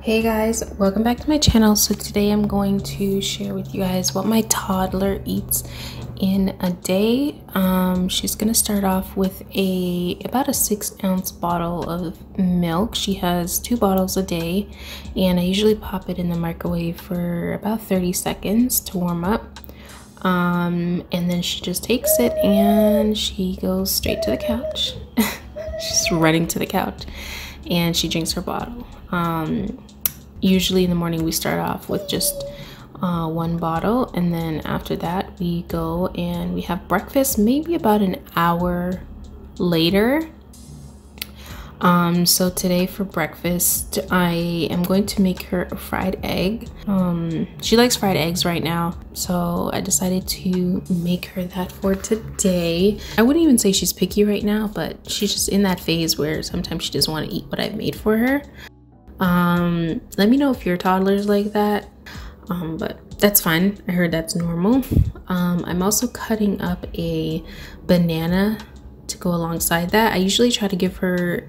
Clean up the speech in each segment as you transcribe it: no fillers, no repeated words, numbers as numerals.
Hey guys, welcome back to my channel. So today I'm going to share with you guys what my toddler eats in a day. She's gonna start off with about a 6-ounce bottle of milk. She has 2 bottles a day, and I usually pop it in the microwave for about 30 seconds to warm up. And then she just takes it and she goes straight to the couch. She's running to the couch and she drinks her bottle. Usually in the morning we start off with just 1 bottle, and then after that we go and we have breakfast maybe about an hour later. So today for breakfast I am going to make her a fried egg. She likes fried eggs right now, so I decided to make her that for today. I wouldn't even say she's picky right now, but she's just in that phase where sometimes she doesn't want to eat what I've made for her. Let me know if your toddler's like that, but that's fine. I heard that's normal. I'm also cutting up a banana to go alongside that. I usually try to give her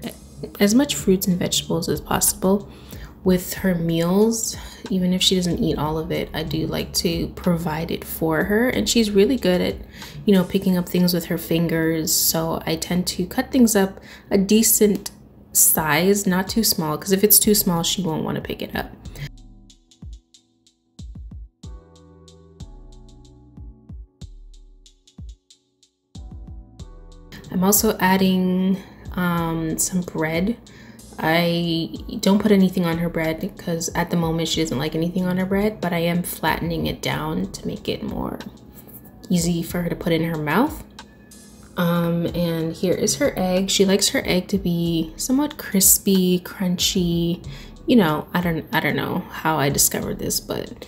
as much fruits and vegetables as possible with her meals. Even if she doesn't eat all of it, I do like to provide it for her, and she's really good at, you know, picking up things with her fingers. So I tend to cut things up a decent size, not too small, because if it's too small she won't want to pick it up. I'm also adding some bread. I don't put anything on her bread because at the moment she doesn't like anything on her bread, but I am flattening it down to make it more easy for her to put in her mouth. And here is her egg. She likes her egg to be somewhat crispy, crunchy. You know, I don't know how I discovered this, but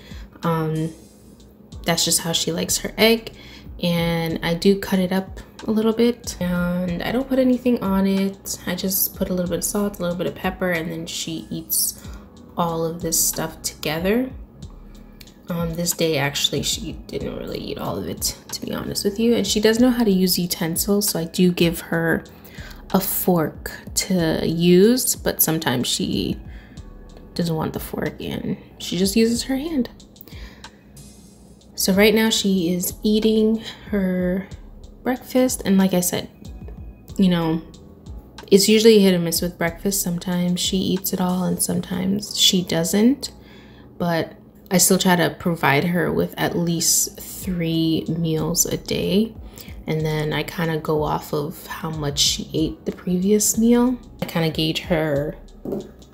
that's just how she likes her egg. And I do cut it up a little bit, and I don't put anything on it. I just put a little bit of salt, a little bit of pepper, and then she eats all of this stuff together. This day actually she didn't really eat all of it, to be honest with you, and she does know how to use utensils, so I do give her a fork to use, but sometimes she doesn't want the fork and she just uses her hand. So right now she is eating her breakfast, and like I said, you know, it's usually hit or miss with breakfast. Sometimes she eats it all and sometimes she doesn't, but I still try to provide her with at least 3 meals a day, and then I kind of go off of how much she ate the previous meal. I kind of gauge her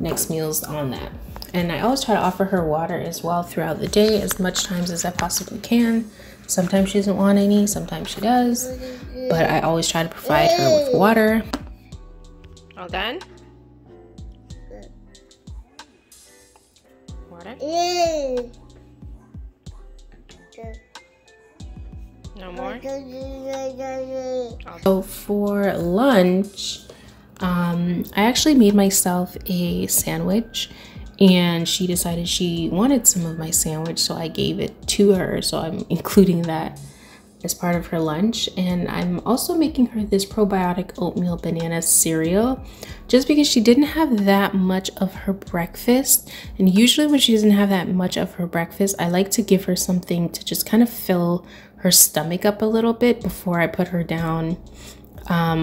next meals on that. And I always try to offer her water as well throughout the day, as much times as I possibly can. Sometimes she doesn't want any, sometimes she does, but I always try to provide her with water. All done? Water? No more? So for lunch, I actually made myself a sandwich, and she decided she wanted some of my sandwich, so I gave it to her. So I'm including that as part of her lunch. And I'm also making her this probiotic oatmeal banana cereal, just because she didn't have that much of her breakfast. And usually when she doesn't have that much of her breakfast, I like to give her something to just kind of fill her stomach up a little bit before I put her down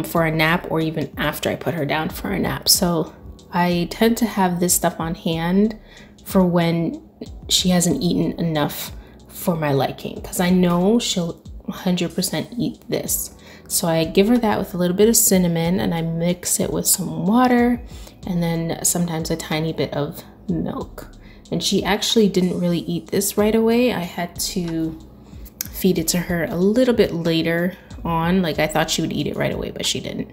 for a nap, or even after I put her down for a nap. So I tend to have this stuff on hand for when she hasn't eaten enough for my liking, because I know she'll 100% eat this. So I give her that with a little bit of cinnamon, and I mix it with some water, and then sometimes a tiny bit of milk. And she actually didn't really eat this right away. I had to feed it to her a little bit later on. Like, I thought she would eat it right away, but she didn't.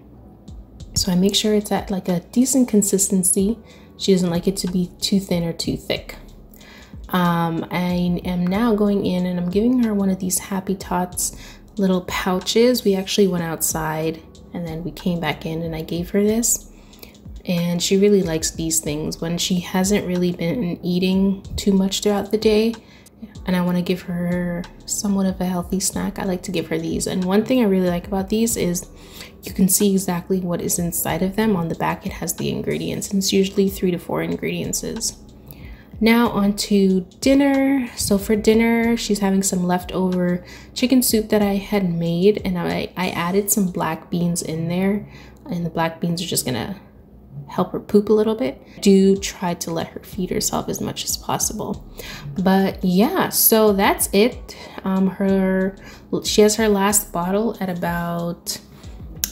So I make sure it's at like a decent consistency. She doesn't like it to be too thin or too thick. I am now going in and I'm giving her one of these Happy Tots little pouches. We actually went outside and then we came back in and I gave her this. And she really likes these things when she hasn't really been eating too much throughout the day, and I want to give her somewhat of a healthy snack. I like to give her these. And one thing I really like about these is you can see exactly what is inside of them. On the back it has the ingredients, and it's usually 3 to 4 ingredients. Now on to dinner. So for dinner, she's having some leftover chicken soup that I had made, and I added some black beans in there, and the black beans are just gonna help her poop a little bit. Do try to let her feed herself as much as possible. But yeah, so that's it. She has her last bottle at about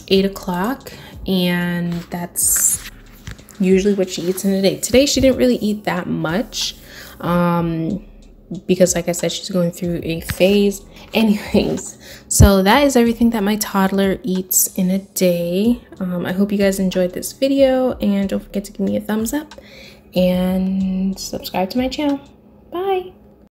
8 o'clock, and that's usually what she eats in a day. Today she didn't really eat that much because like I said, she's going through a phase. Anyways, so that is everything that my toddler eats in a day. I hope you guys enjoyed this video, and don't forget to give me a thumbs up and subscribe to my channel. Bye.